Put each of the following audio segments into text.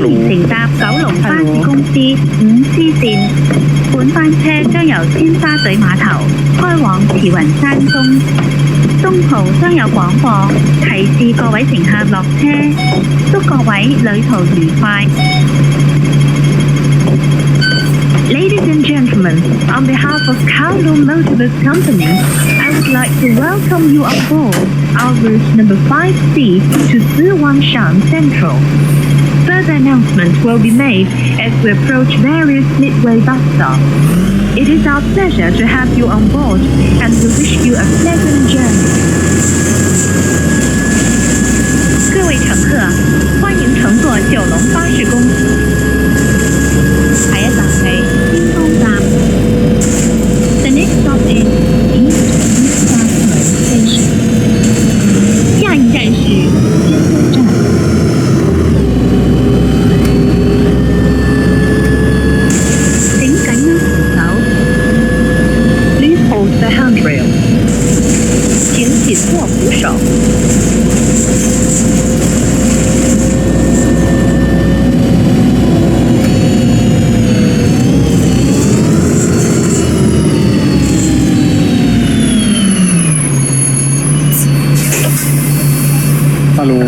迎乘搭九龍巴士公司5C 線，本班車將由尖沙咀碼頭開往慈雲山東，中途將有廣播提示各位乘客落車，祝各位旅途愉快。Ladies and gentlemen, on behalf of Kowloon Motorbus Company, I would like to welcome you on board our route number 5C to Ziwangshan Central. Further announcements will be made as we approach various midway bus stops. It is our pleasure to have you on board, and we wish you a pleasant journey. 各位乘客，欢迎乘坐九龍巴士公司。下一站係尖東站。The next stop is East Station. 下一站是尖東站。請緊握扶手。Please hold the handrail. 請緊握扶手。Hallo.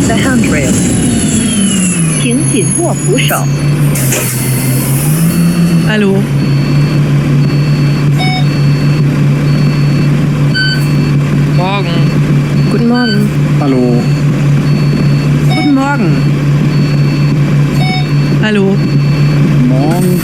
The handrail. 请紧握扶手。Hallo. Morgen. Guten Morgen. Hallo. Guten Morgen. Hallo. Morgen.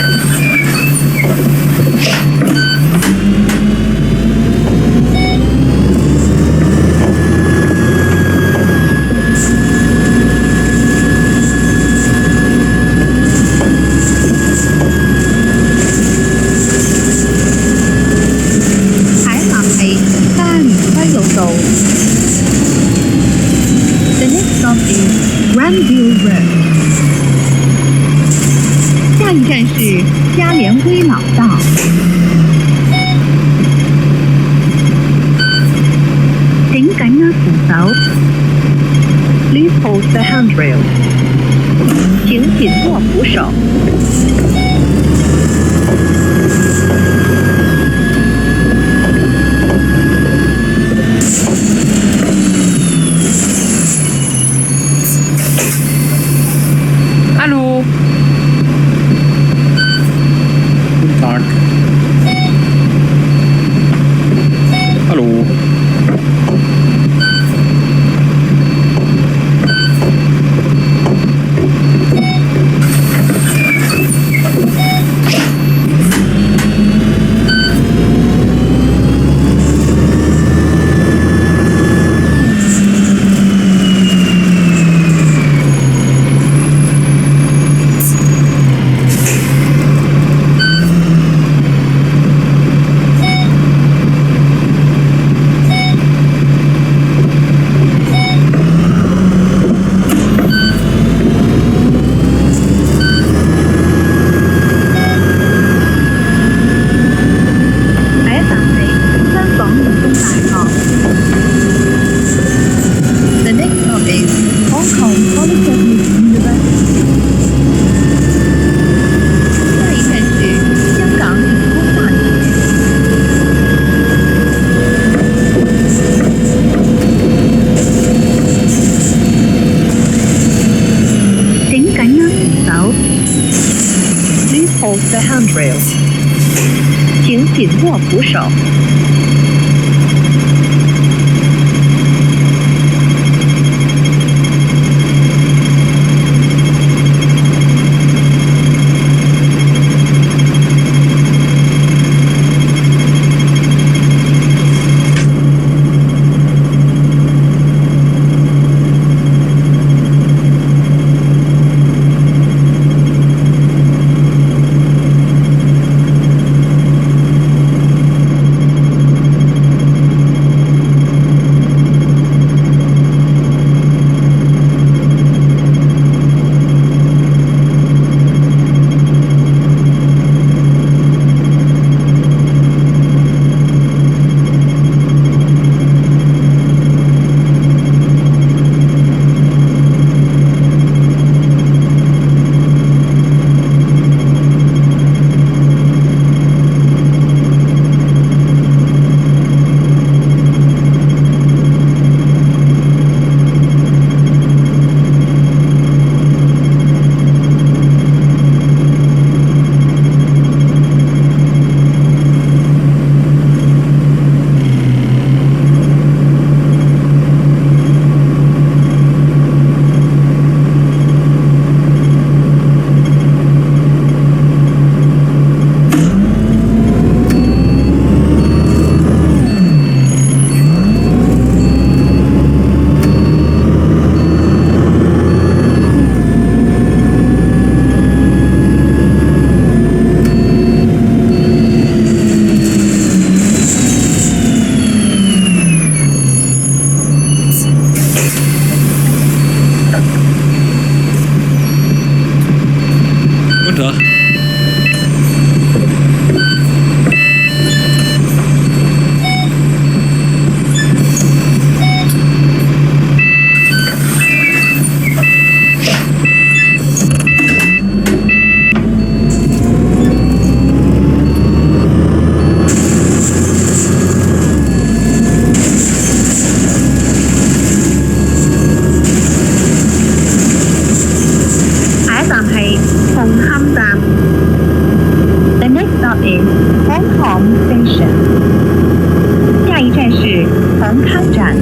The next stop is Grandview Road. 下一站是嘉联威老道。請緊握扶手。Please hold the handrail. 請緊握扶手。Hallo. Guten Tag. Hallo. 请紧握扶手。The next stop is Hong Kong Station. 下一站是红磡站。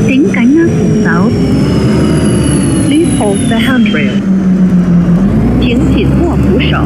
請緊握扶手。Please hold the handrail. 請緊握扶手。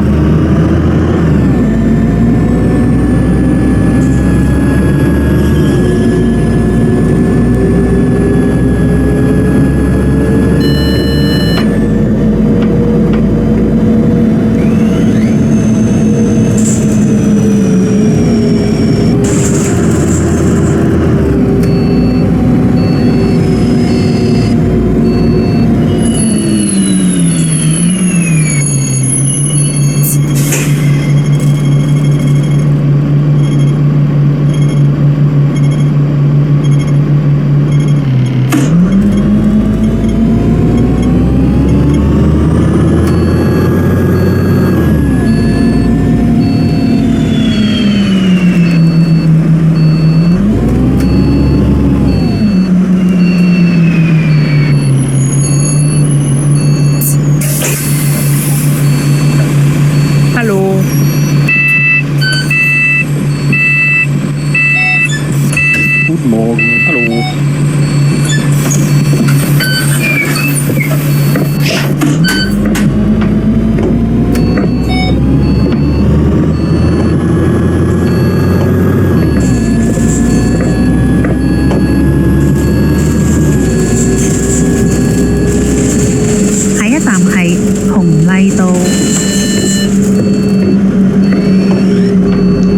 Guten Morgen, hallo.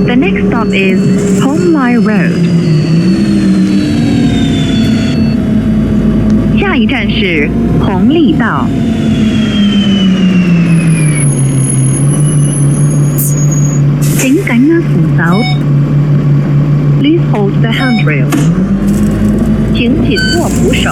The next stop is Hong Lai Road. 下一站是红利道。請緊握扶手。Please hold the handrail. 請緊握扶手。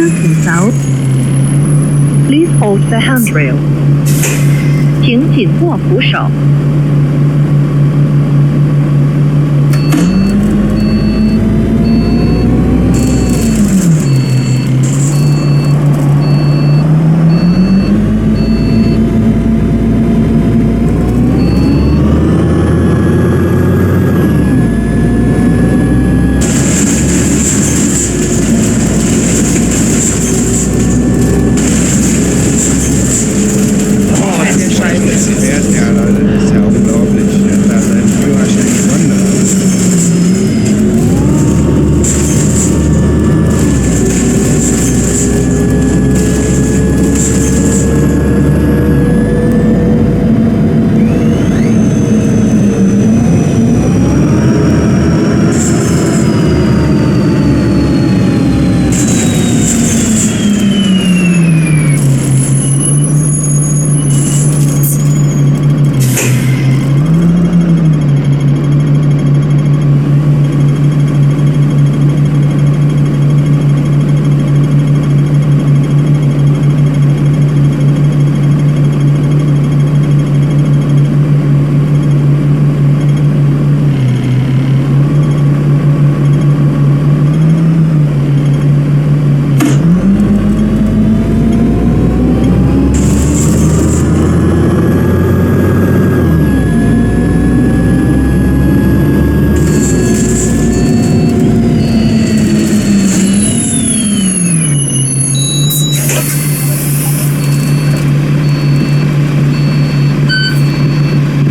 呢扶手。Please hold the handrail. 请紧握扶手。Ja, Leute, das ist ja unglaublich. Da sein Führerschein gewonnen.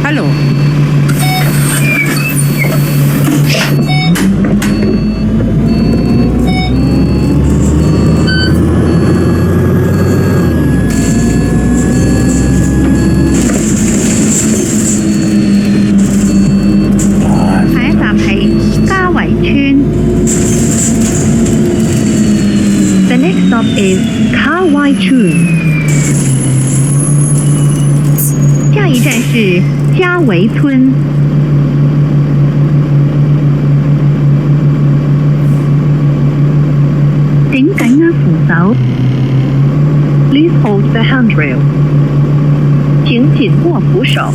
Hallo.下一站係嘉圍村。The next stop is 嘉圍村。下一站是嘉圍村。請緊握扶手。Please hold the handrail. 請緊握扶手。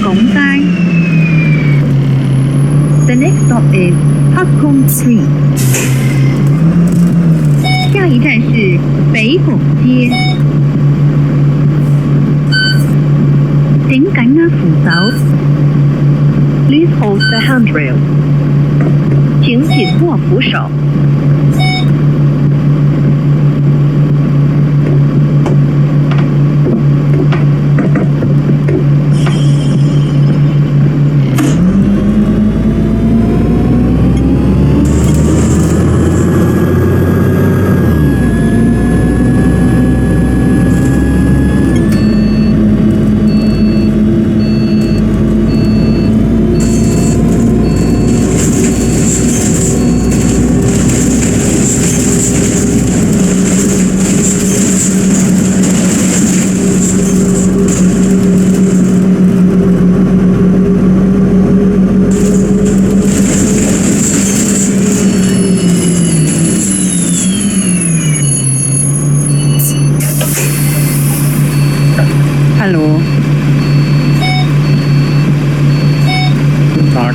拱街。The next stop is Popcorn Street。下一站是北拱街。請緊握扶手。Please hold the handrail。請緊握扶手。Hallo. Guten Tag.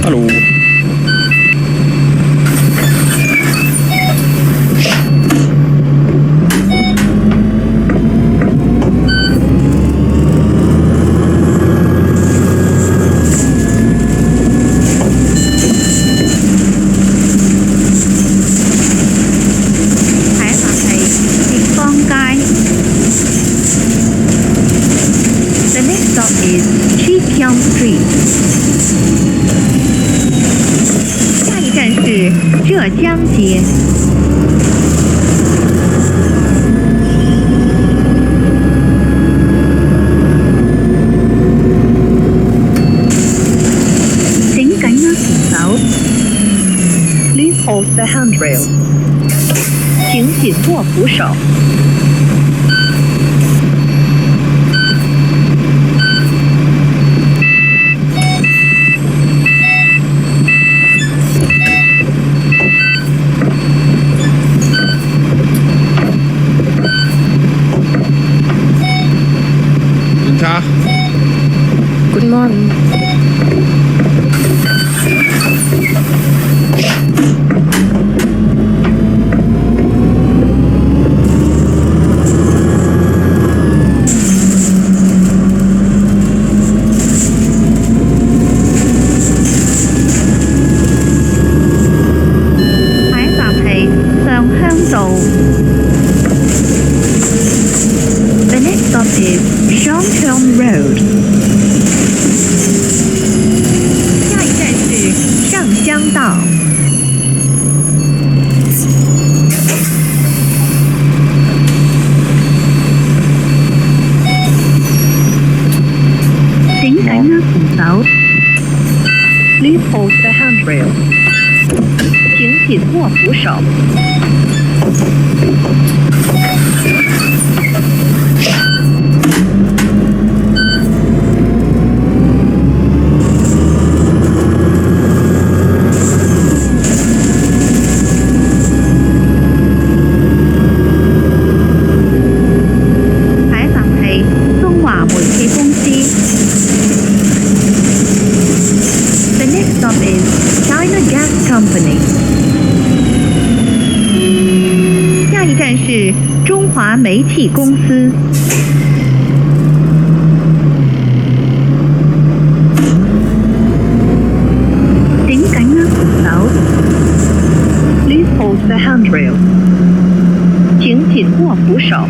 Hallo. The next stop is Chikyang Street。下一站是浙江街。請緊握扶手。Please hold the handrail。請緊握扶手。Tag. Guten Morgen. The next stop is Shantung Road。下一站是上乡道。握扶手。下一站係中華煤氣公司。The next stop is China Gas Company。下一站是中華煤氣公司。請緊握扶手。Please hold the handrail。請緊握扶手。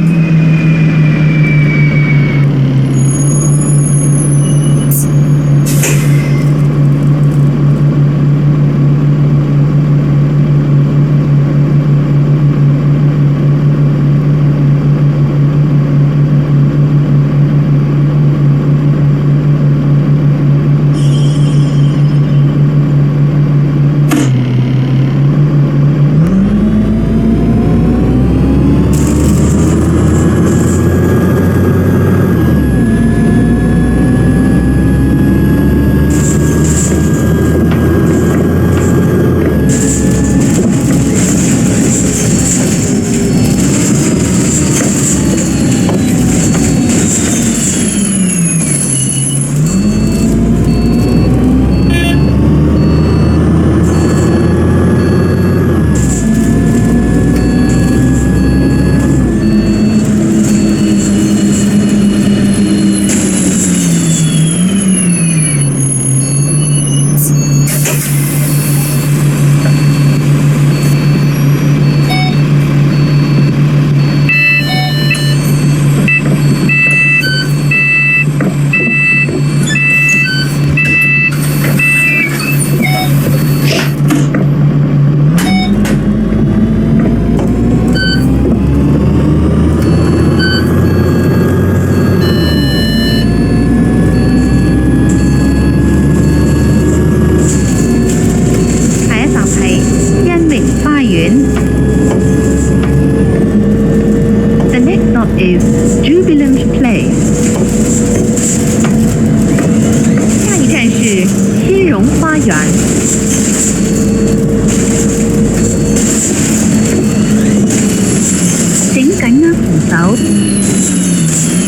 The next stop is Jubilant Place。下一站是新荣花園。請緊握扶手。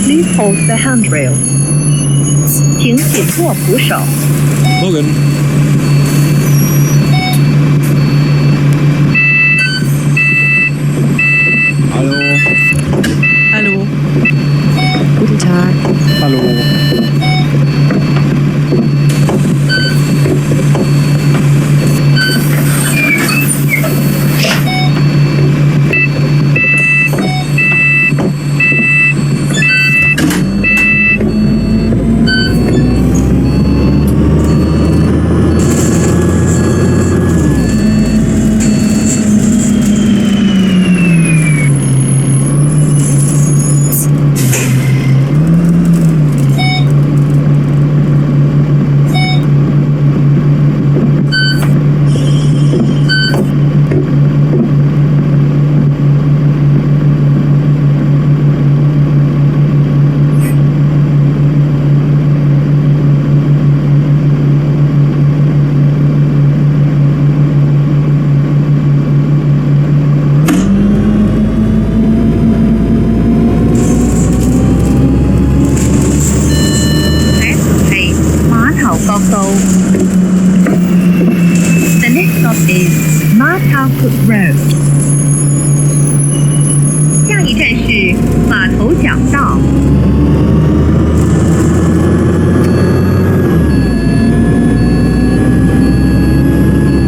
Please hold the handrail。請緊握扶手。Morgen. Hallo. Hallo. Guten Tag. Hallo. The next stop is Martafoot Road。下一站是马头角道。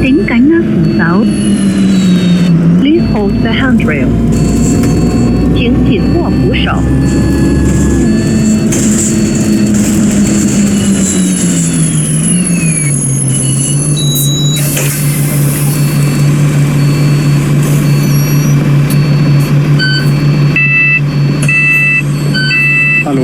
請緊握扶手。Please hold the handrail。請緊握扶手。Hallo.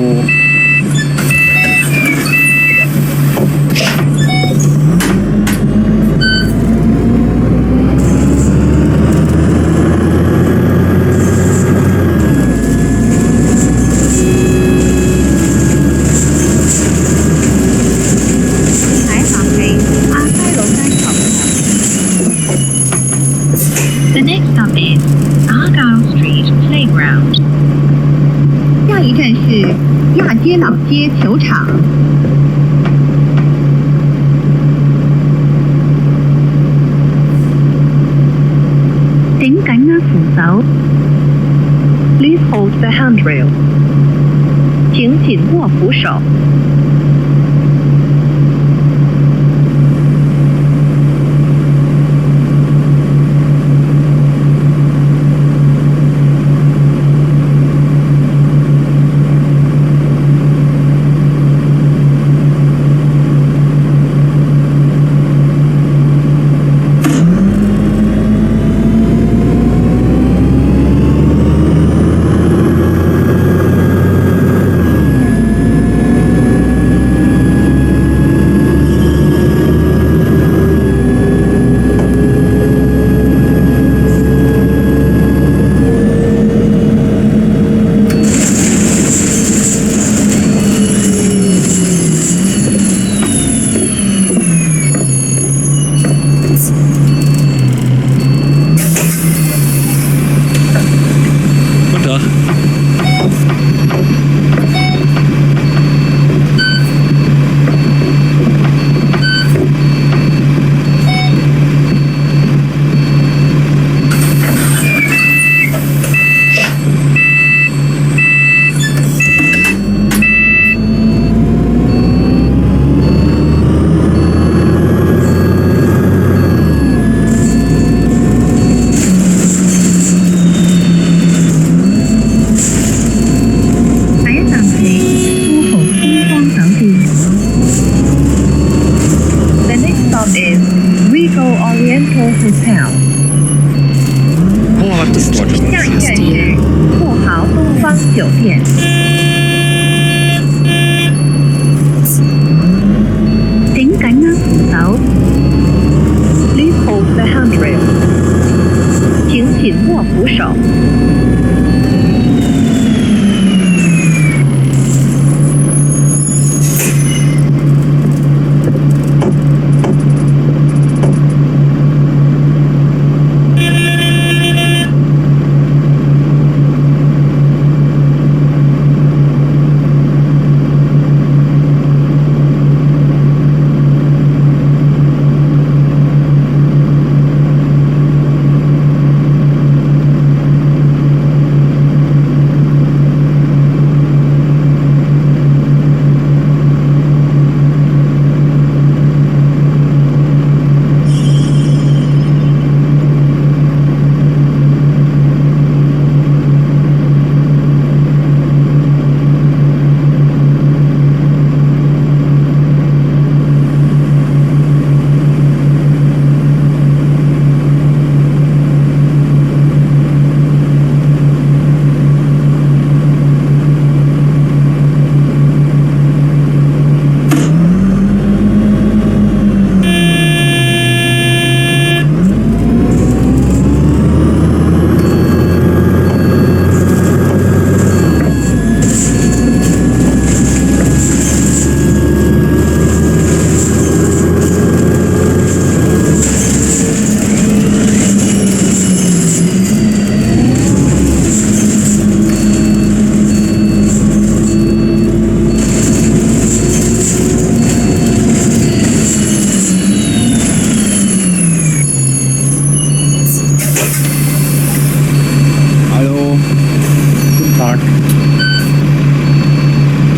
站是亚皆老街球场。請緊握扶手。 Please hold the handrail. 请紧握扶手。Hotel。 Oh, das ist 下一站是富豪东方酒店。請緊握扶手。 Please hold the handrail. 请紧握扶手。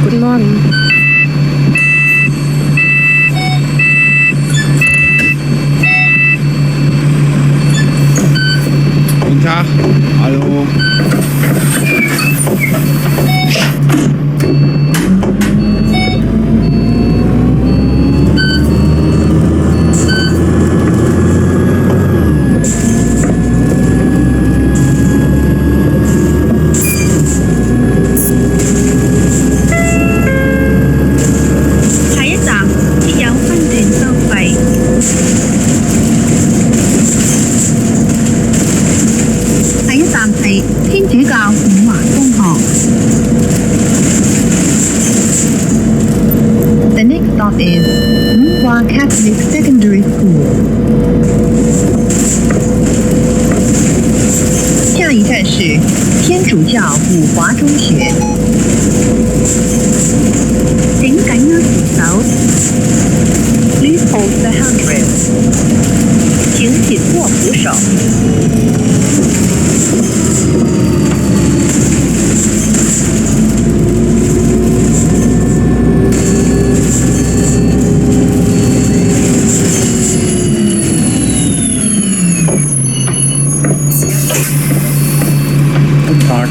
Guten Morgen. Guten Tag. Hallo. The next stop is Ronghua Catholic Secondary School. 下一站是天主校五华中学。請緊握扶手。 Please hold the handrail. 请紧握扶手。Guten Tag.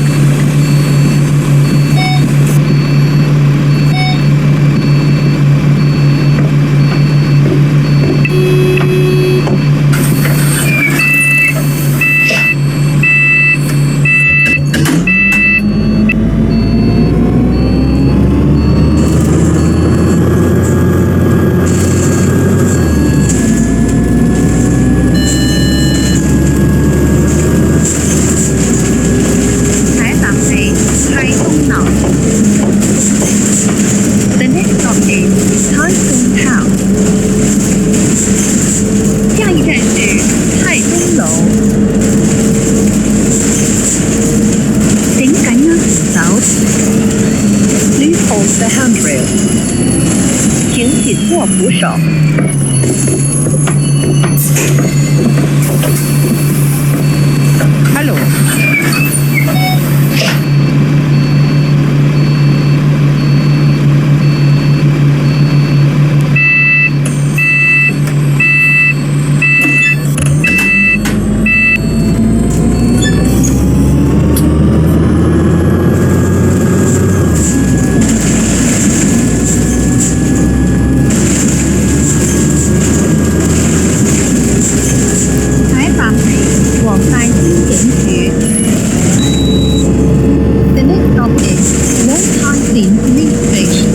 The next stop is Taichung Town. 下一站是太东楼。請緊握扶手。 Please hold the handrail. 请紧握扶手。Hallo. The next stop is Wong Police Station.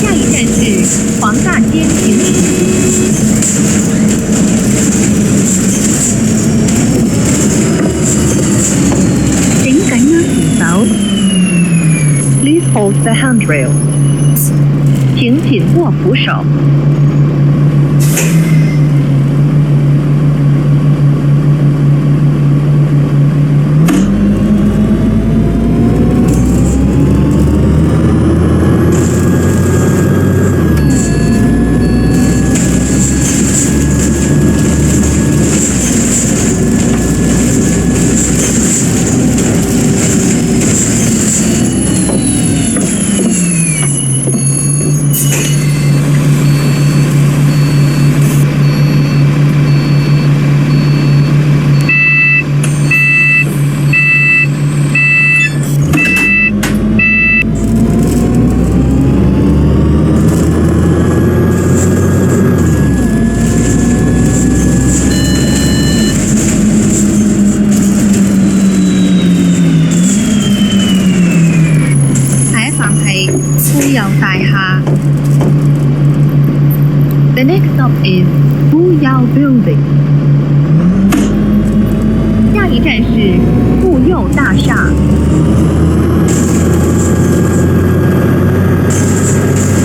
下一站是黄大仙警署。請緊握扶手。 Please hold the handrail. 请紧握扶手。富佑大廈。The next stop is Fuyao Building. 下一站是富佑大厦。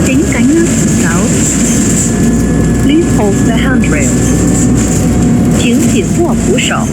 请緊握扶手。 Please hold the handrail. 请紧握扶手。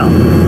手。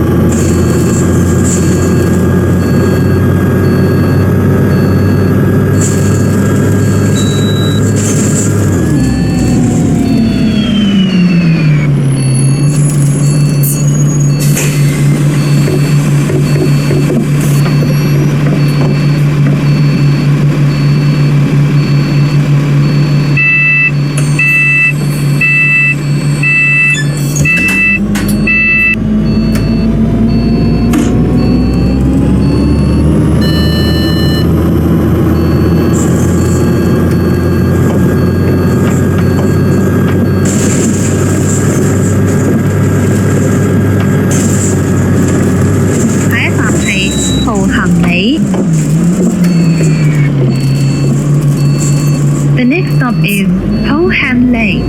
The next stop is Tohan Lane.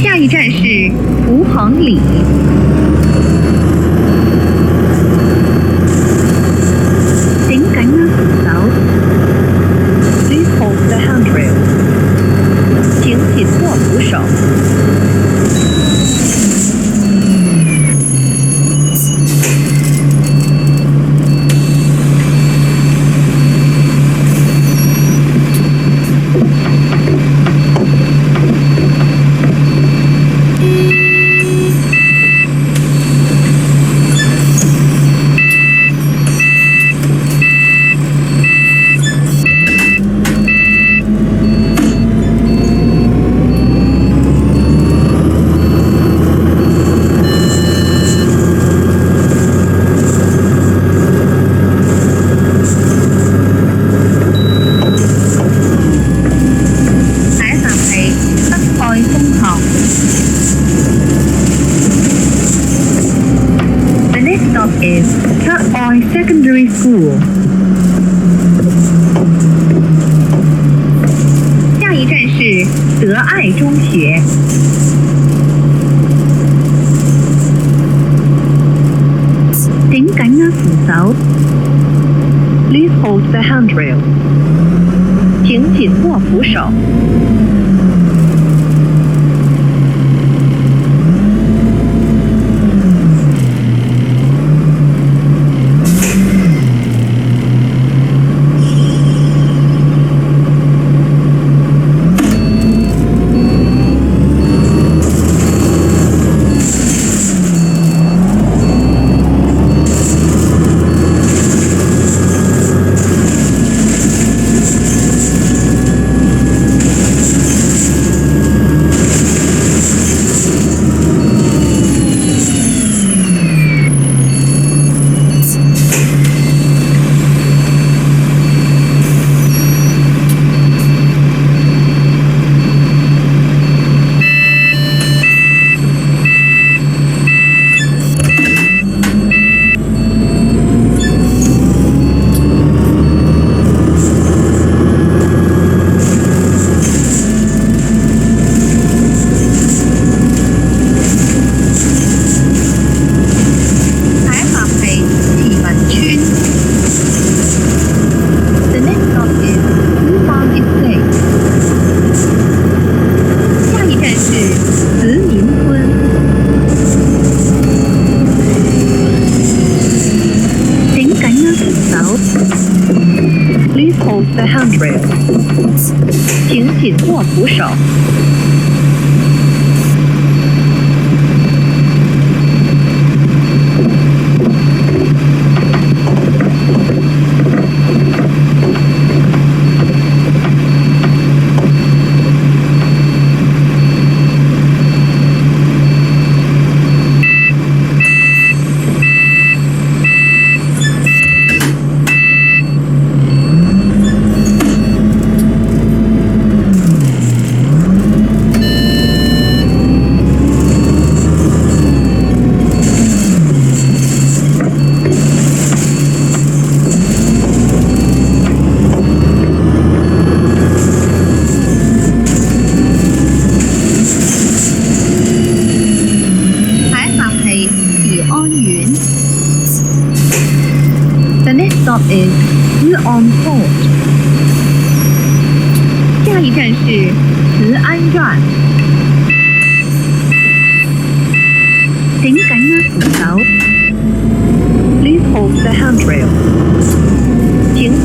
下一站是蒲恒里。請緊握扶手。Please hold the handrail. 請緊握扶手。Is Cat Eye Secondary School. 下一站是德爱中学。請緊握扶手。Please hold the handrail. 請緊握扶手。Please hold the handrail. 请紧握扶手。The next stop is Yuan Port. 下一站是慈安站。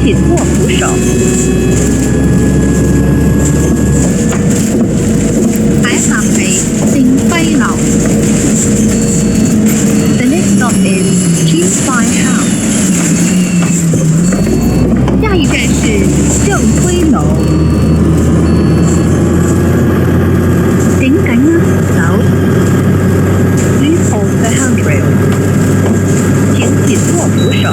紧握扶手。喺站係正輝樓。The next stop is 金輝 House。下一站是正輝樓。請緊握扶手。Please hold the handrail。請緊握扶手。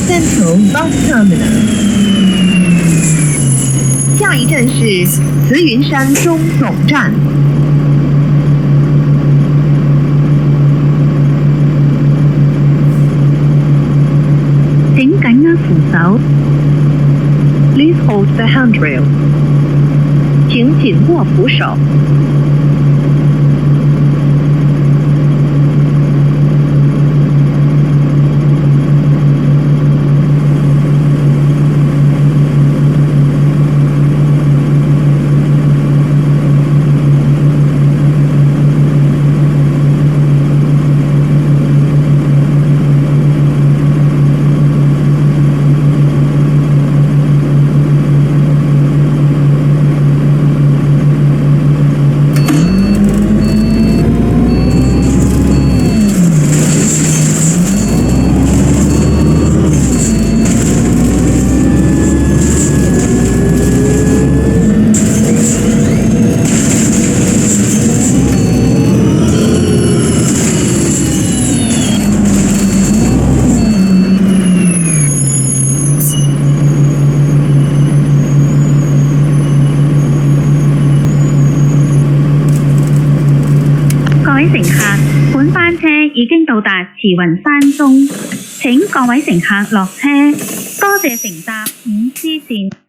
Central Bus Terminal。下一站是慈云山中总站。請緊握扶手。Please hold the handrail。請緊握扶手。各位乘客，本班車已經到達慈雲山中，請各位乘客落車，多謝乘搭5C線。